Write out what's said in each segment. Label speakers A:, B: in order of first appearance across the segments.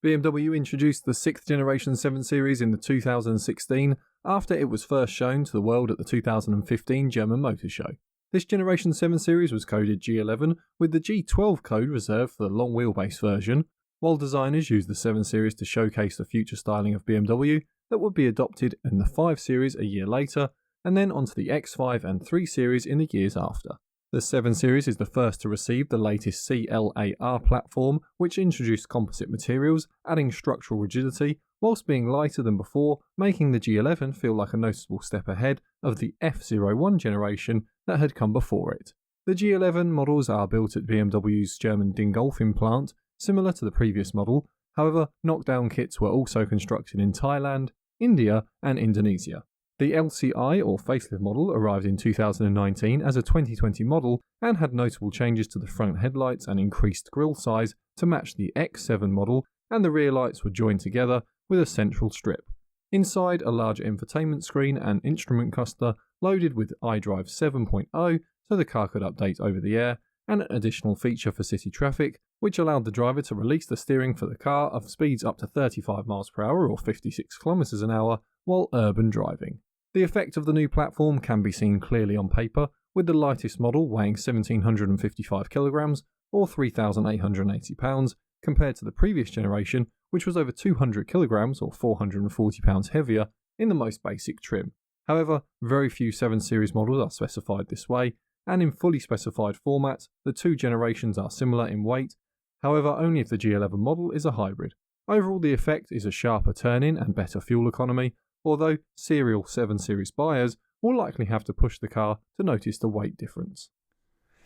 A: BMW introduced the 6th generation 7 Series in the 2016 after it was first shown to the world at the 2015 German Motor Show. This generation 7 Series was coded G11 with the G12 code reserved for the long wheelbase version, while designers used the 7 Series to showcase the future styling of BMW that would be adopted in the 5 Series a year later, and then onto the X5 and 3 Series in the years after. The 7 Series is the first to receive the latest CLAR platform, which introduced composite materials, adding structural rigidity, whilst being lighter than before, making the G11 feel like a noticeable step ahead of the F01 generation that had come before it. The G11 models are built at BMW's German Dingolfing plant, similar to the previous model. However, knockdown kits were also constructed in Thailand, India and Indonesia. The LCI or Facelift model arrived in 2019 as a 2020 model and had notable changes to the front headlights and increased grille size to match the X7 model, and the rear lights were joined together with a central strip. Inside, a large infotainment screen and instrument cluster loaded with iDrive 7.0 so the car could update over the air, and an additional feature for city traffic which allowed the driver to release the steering for the car of speeds up to 35 mph or 56 km an hour while urban driving. The effect of the new platform can be seen clearly on paper, with the lightest model weighing 1,755 kg or 3,880 pounds compared to the previous generation, which was over 200 kg or 440 pounds heavier in the most basic trim. However, very few 7 Series models are specified this way, and in fully specified formats, the two generations are similar in weight, however only if the G11 model is a hybrid. Overall, the effect is a sharper turn-in and better fuel economy, although serial 7 Series buyers will likely have to push the car to notice the weight difference.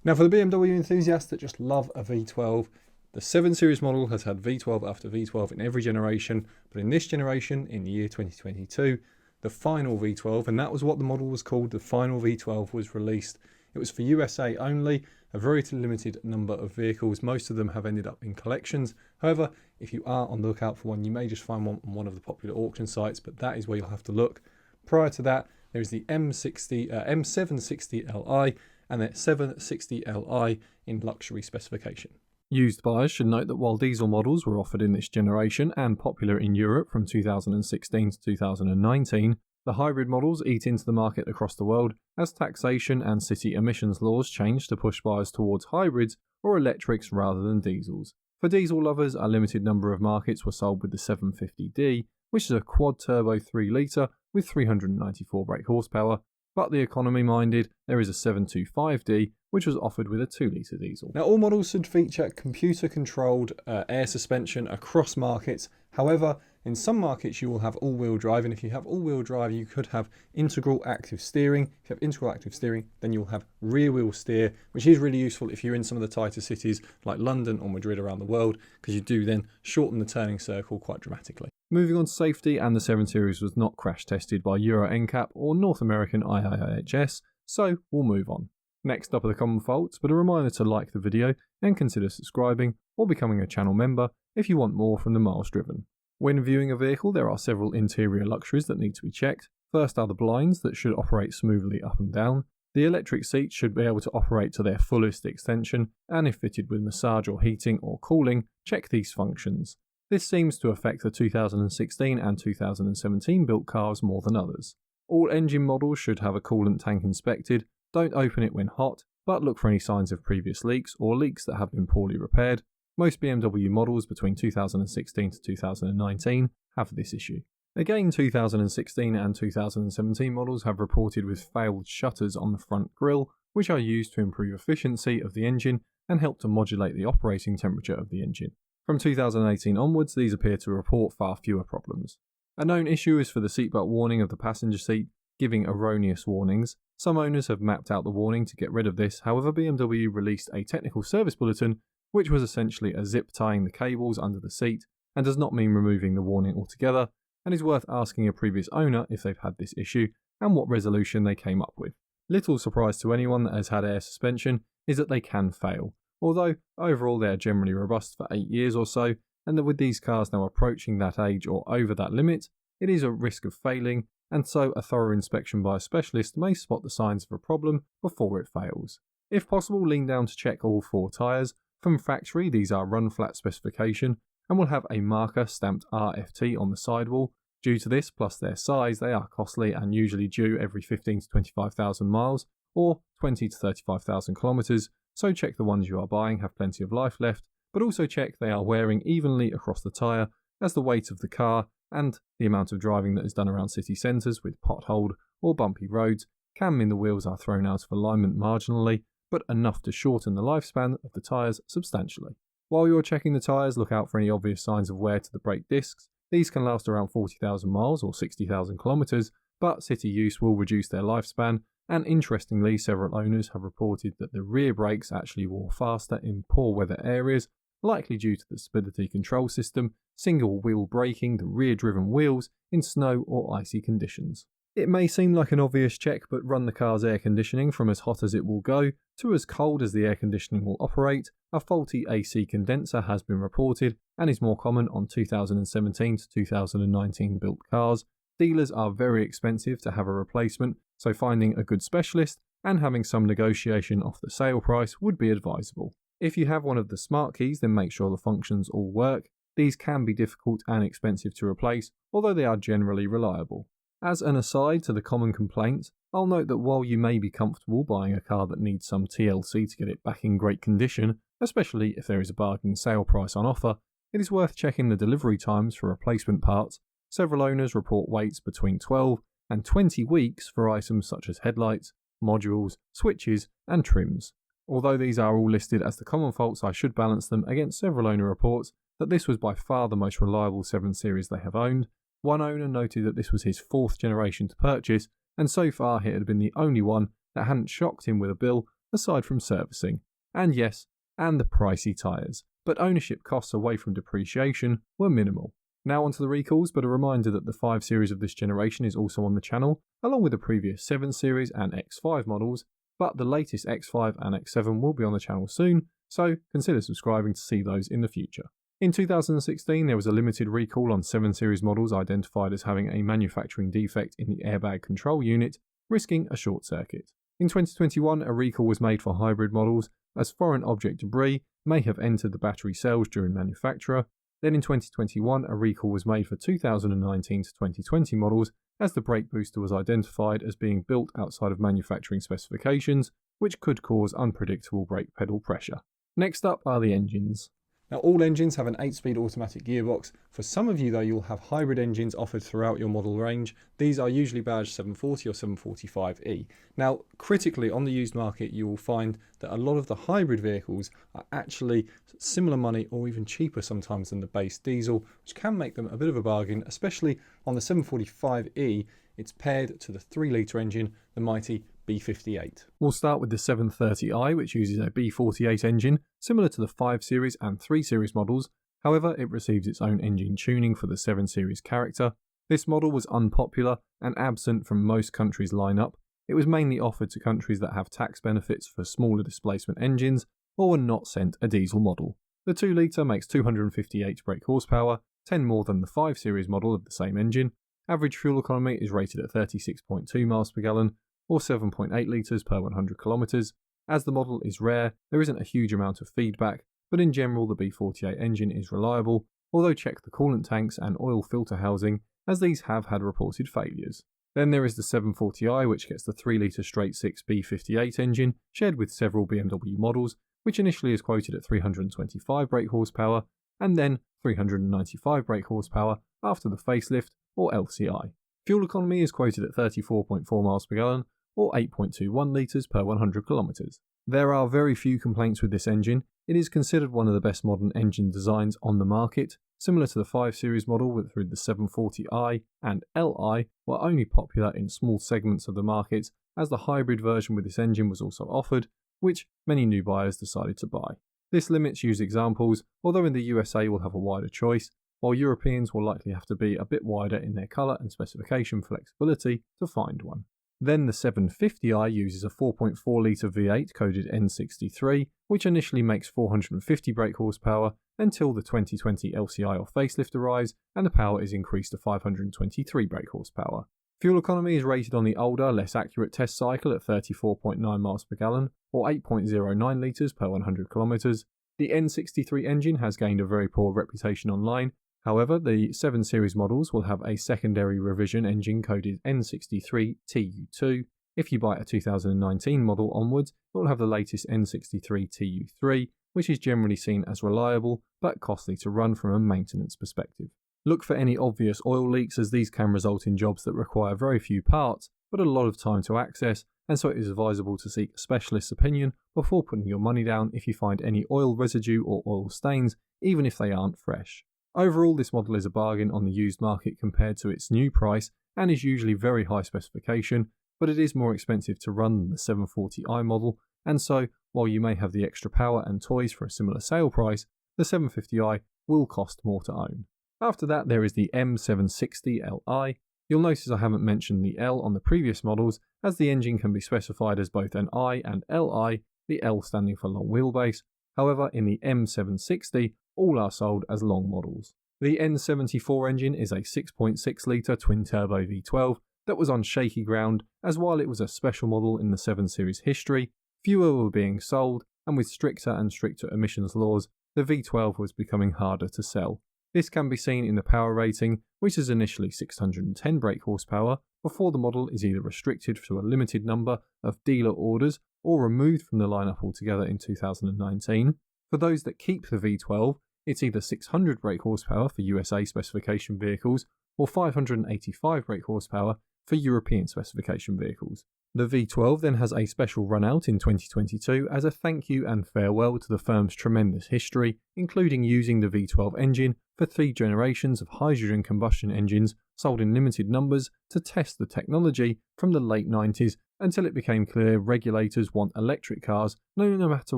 A: Now for the BMW enthusiasts that just love a V12, the 7 Series model has had V12 after V12 in every generation, but in this generation, in the year 2022, the final V12, and that was what the model was called, the final V12 was released. It was for USA only, a very limited number of vehicles. Most of them have ended up in collections. However, if you are on the lookout for one, you may just find one on one of the popular auction sites, but that is where you'll have to look. Prior to that, there is the M760Li and the 760Li in luxury specification. Used buyers should note that while diesel models were offered in this generation and popular in Europe from 2016 to 2019, the hybrid models eat into the market across the world as taxation and city emissions laws changed to push buyers towards hybrids or electrics rather than diesels. For diesel lovers, a limited number of markets were sold with the 750D, which is a quad-turbo 3-litre with 394 brake horsepower, but the economy-minded, there is a 725D, which was offered with a 2-litre diesel. Now, all models should feature computer-controlled air suspension across markets. However, in some markets you will have all-wheel drive, and if you have all-wheel drive you could have integral active steering. If you have integral active steering, then you'll have rear-wheel steer, which is really useful if you're in some of the tighter cities like London or Madrid around the world, because you do then shorten the turning circle quite dramatically. Moving on to safety, and the 7 Series was not crash tested by Euro NCAP or North American IIHS, so we'll move on. Next up are the common faults, but a reminder to like the video and consider subscribing or becoming a channel member if you want more from the miles driven. When viewing a vehicle, there are several interior luxuries that need to be checked. First are the blinds that should operate smoothly up and down. The electric seats should be able to operate to their fullest extension, and if fitted with massage or heating or cooling, check these functions. This seems to affect the 2016 and 2017 built cars more than others. All engine models should have a coolant tank inspected. Don't open it when hot, but look for any signs of previous leaks or leaks that have been poorly repaired. Most BMW models between 2016 to 2019 have this issue. Again, 2016 and 2017 models have reported with failed shutters on the front grille, which are used to improve efficiency of the engine and help to modulate the operating temperature of the engine. From 2018 onwards, these appear to report far fewer problems. A known issue is for the seatbelt warning of the passenger seat, giving erroneous warnings. Some owners have mapped out the warning to get rid of this. However, BMW released a technical service bulletin which was essentially a zip tying the cables under the seat and does not mean removing the warning altogether, and is worth asking a previous owner if they've had this issue and what resolution they came up with. Little surprise to anyone that has had air suspension is that they can fail, although overall they are generally robust for 8 years or so, and that with these cars now approaching that age or over that limit, it is a risk of failing, and so a thorough inspection by a specialist may spot the signs of a problem before it fails. If possible, lean down to check all 4 tyres. From factory, these are run flat specification, and will have a marker stamped RFT on the sidewall. Due to this, plus their size, they are costly and usually due every 15 to 25,000 miles or 20 to 35,000 kilometers, so check the ones you are buying have plenty of life left, but also check they are wearing evenly across the tyre, as the weight of the car and the amount of driving that is done around city centres with potholed or bumpy roads can mean the wheels are thrown out of alignment marginally, but enough to shorten the lifespan of the tyres substantially. While you're checking the tyres, look out for any obvious signs of wear to the brake discs. These can last around 40,000 miles or 60,000 kilometres, but city use will reduce their lifespan, and interestingly, several owners have reported that the rear brakes actually wore faster in poor weather areas, likely due to the stability control system single wheel braking the rear driven wheels in snow or icy conditions. It may seem like an obvious check, but run the car's air conditioning from as hot as it will go to as cold as the air conditioning will operate. A faulty AC condenser has been reported and is more common on 2017 to 2019 built cars. Dealers are very expensive to have a replacement, so finding a good specialist and having some negotiation off the sale price would be advisable. If you have one of the smart keys, then make sure the functions all work. These can be difficult and expensive to replace, although they are generally reliable. As an aside to the common complaints, I'll note that while you may be comfortable buying a car that needs some TLC to get it back in great condition, especially if there is a bargain sale price on offer, it is worth checking the delivery times for replacement parts. Several owners report waits between 12 and 20 weeks for items such as headlights, modules, switches, and trims. Although these are all listed as the common faults, I should balance them against several owner reports that this was by far the most reliable 7 Series they have owned. One owner noted that this was his 4th generation to purchase, and so far it had been the only one that hadn't shocked him with a bill aside from servicing. And yes, and the pricey tyres, but ownership costs away from depreciation were minimal. Now onto the recalls, but a reminder that the 5 Series of this generation is also on the channel, along with the previous 7 Series and X5 models, but the latest X5 and X7 will be on the channel soon, so consider subscribing to see those in the future. In 2016, there was a limited recall on 7 Series models identified as having a manufacturing defect in the airbag control unit, risking a short circuit. In 2021, a recall was made for hybrid models, as foreign object debris may have entered the battery cells during manufacture. Then in 2021, a recall was made for 2019 to 2020 models, as the brake booster was identified as being built outside of manufacturing specifications, which could cause unpredictable brake pedal pressure. Next up are the engines. Now, all engines have an 8-speed automatic gearbox. For some of you though, you'll have hybrid engines offered throughout your model range. These are usually badged 740 or 745E. Now, critically on the used market, you will find that a lot of the hybrid vehicles are actually similar money or even cheaper sometimes than the base diesel, which can make them a bit of a bargain, especially on the 745E. It's paired to the 3-litre engine, the mighty B58. We'll start with the 730i, which uses a B48 engine, similar to the 5 Series and 3 Series models. However, it receives its own engine tuning for the 7 Series character. This model was unpopular and absent from most countries' lineup. It was mainly offered to countries that have tax benefits for smaller displacement engines or were not sent a diesel model. The 2-litre makes 258 brake horsepower, 10 more than the 5 Series model of the same engine. Average fuel economy is rated at 36.2 miles per gallon, or 7.8 litres per 100 kilometres. As the model is rare, there isn't a huge amount of feedback, but in general the B48 engine is reliable, although check the coolant tanks and oil filter housing, as these have had reported failures. Then there is the 740i, which gets the 3-litre straight-six B58 engine, shared with several BMW models, which initially is quoted at 325 brake horsepower, and then 395 brake horsepower after the facelift, or LCI. Fuel economy is quoted at 34.4 miles per gallon, or 8.21 litres per 100 kilometres. There are very few complaints with this engine. It is considered one of the best modern engine designs on the market. Similar to the 5 Series model through the 740i and Li were only popular in small segments of the market, as the hybrid version with this engine was also offered, which many new buyers decided to buy. This limits use examples, although in the USA we'll have a wider choice, while Europeans will likely have to be a bit wider in their colour and specification flexibility to find one. Then the 750i uses a 4.4 litre V8 coded N63, which initially makes 450 brake horsepower until the 2020 LCI or facelift arrives and the power is increased to 523 brake horsepower. Fuel economy is rated on the older, less accurate test cycle at 34.9 miles per gallon, or 8.09 litres per 100 kilometres. The N63 engine has gained a very poor reputation online. However, the 7 Series models will have a secondary revision engine coded N63TU2. If you buy a 2019 model onwards, it will have the latest N63TU3, which is generally seen as reliable but costly to run from a maintenance perspective. Look for any obvious oil leaks, as these can result in jobs that require very few parts but a lot of time to access, and so it is advisable to seek a specialist's opinion before putting your money down if you find any oil residue or oil stains, even if they aren't fresh. Overall, this model is a bargain on the used market compared to its new price and is usually very high specification, but it is more expensive to run than the 740i model, and so, while you may have the extra power and toys for a similar sale price, the 750i will cost more to own. After that, there is the M760Li. You'll notice I haven't mentioned the L on the previous models, as the engine can be specified as both an I and Li, the L standing for long wheelbase. However, in the M760, all are sold as long models. The N74 engine is a 6.6 litre twin-turbo V12 that was on shaky ground, as while it was a special model in the 7 Series history, fewer were being sold, and with stricter and stricter emissions laws, the V12 was becoming harder to sell. This can be seen in the power rating, which is initially 610 brake horsepower, before the model is either restricted to a limited number of dealer orders or removed from the lineup altogether in 2019. For those that keep the V12, it's either 600 brake horsepower for USA specification vehicles or 585 brake horsepower for European specification vehicles. The V12 then has a special run out in 2022 as a thank you and farewell to the firm's tremendous history, including using the V12 engine for 3 generations of hydrogen combustion engines sold in limited numbers to test the technology from the late 90s until it became clear regulators want electric cars no matter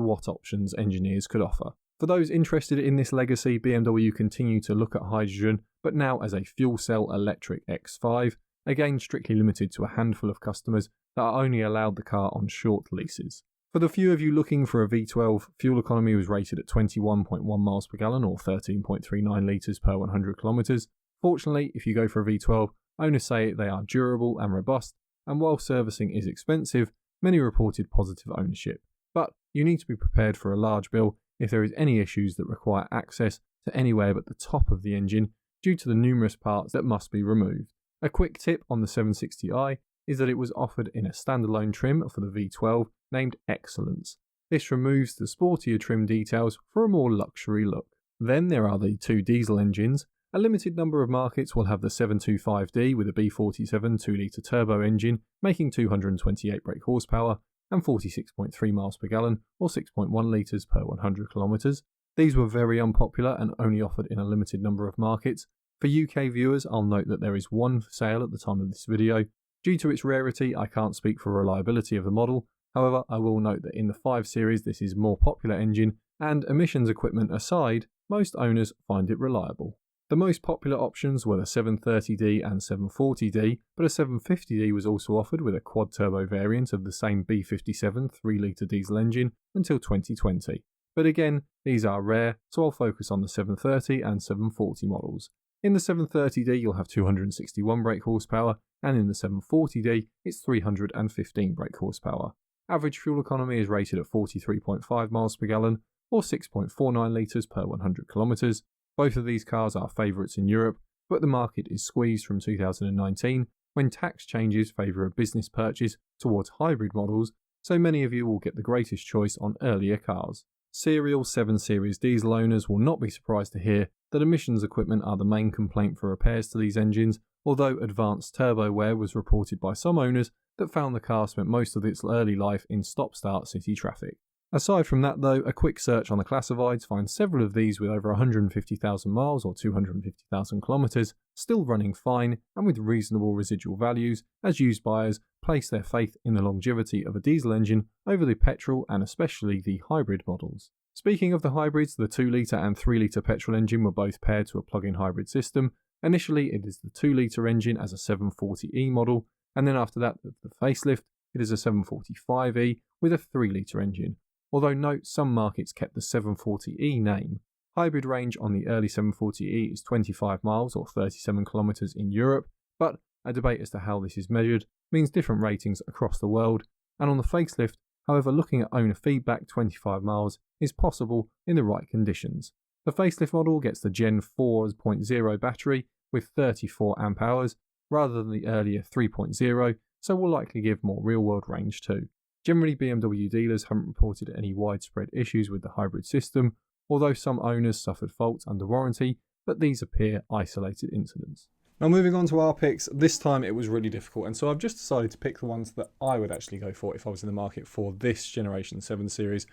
A: what options engineers could offer. For those interested in this legacy, BMW continue to look at hydrogen, but now as a fuel cell electric X5, again strictly limited to a handful of customers that are only allowed the car on short leases. For the few of you looking for a V12, fuel economy was rated at 21.1 miles per gallon or 13.39 litres per 100 kilometres. Fortunately, if you go for a V12, owners say they are durable and robust, and while servicing is expensive, many reported positive ownership. But you need to be prepared for a large bill if there is any issues that require access to anywhere but the top of the engine due to the numerous parts that must be removed. A quick tip on the 760i is that it was offered in a standalone trim for the V12 named Excellence. This removes the sportier trim details for a more luxury look. Then there are the 2 diesel engines. A limited number of markets will have the 725D with a B47 2-litre turbo engine making 228 brake horsepower and 46.3 miles per gallon or 6.1 litres per 100 kilometres. These were very unpopular and only offered in a limited number of markets. For UK viewers, I'll note that there is one for sale at the time of this video. Due to its rarity, I can't speak for reliability of the model. However, I will note that in the 5 Series this is a more popular engine, and emissions equipment aside, most owners find it reliable. The most popular options were the 730D and 740D, but a 750D was also offered with a quad-turbo variant of the same B57 3-litre diesel engine until 2020. But again, these are rare, so I'll focus on the 730 and 740 models. In the 730D you'll have 261 brake horsepower, and in the 740D it's 315 brake horsepower. Average fuel economy is rated at 43.5 miles per gallon, or 6.49 litres per 100 kilometres. Both of these cars are favourites in Europe, but the market is squeezed from 2019 when tax changes favour a business purchase towards hybrid models, so many of you will get the greatest choice on earlier cars. Serial 7 Series diesel owners will not be surprised to hear that emissions equipment are the main complaint for repairs to these engines, although advanced turbo wear was reported by some owners that found the car spent most of its early life in stop-start city traffic. Aside from that though, a quick search on the classifieds finds several of these with over 150,000 miles or 250,000 kilometres still running fine and with reasonable residual values, as used buyers place their faith in the longevity of a diesel engine over the petrol and especially the hybrid models. Speaking of the hybrids, the 2-litre and 3-litre petrol engine were both paired to a plug-in hybrid system. Initially it is the 2-litre engine as a 740e model, and then after that the facelift it is a 745e with a 3-litre engine. Although note some markets kept the 740e name. Hybrid range on the early 740e is 25 miles or 37 kilometres in Europe, but a debate as to how this is measured means different ratings across the world, and on the facelift, However, looking at owner feedback 25 miles is possible in the right conditions. The facelift model gets the Gen 4.0 battery with 34 amp hours rather than the earlier 3.0, so will likely give more real-world range too. Generally, BMW dealers haven't reported any widespread issues with the hybrid system, although some owners suffered faults under warranty, but these appear isolated incidents. Now moving on to our picks, this time it was really difficult, and so I've just decided to pick the ones that I would actually go for if I was in the market for this Generation 7 Series.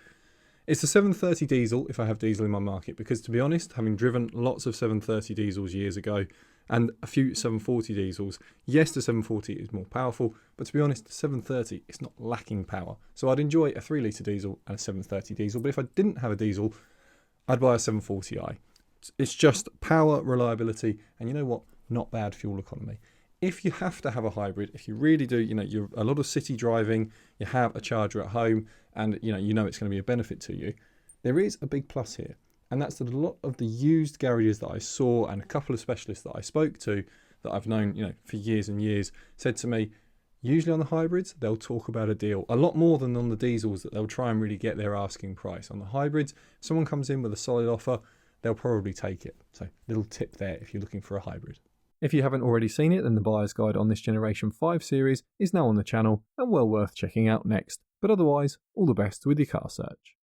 A: It's the 730 diesel if I have diesel in my market, because to be honest, having driven lots of 730 diesels years ago and a few 740 diesels, yes, the 740 is more powerful, but to be honest, the 730 is not lacking power. So I'd enjoy a 3 litre diesel and a 730 diesel, but if I didn't have a diesel, I'd buy a 740i. It's just power, reliability, and you know what? Not bad fuel economy. If you have to have a hybrid, if you really do, you're a lot of city driving, you have a charger at home, and you know it's going to be a benefit to you, there is a big plus here. And that's that a lot of the used garages that I saw and a couple of specialists that I spoke to that I've known, for years and years, said to me, usually on the hybrids, they'll talk about a deal a lot more than on the diesels, that they'll try and really get their asking price. On the hybrids, if someone comes in with a solid offer, they'll probably take it. So little tip there if you're looking for a hybrid. If you haven't already seen it, then the buyer's guide on this Generation 5 series is now on the channel and well worth checking out next. But otherwise, all the best with your car search.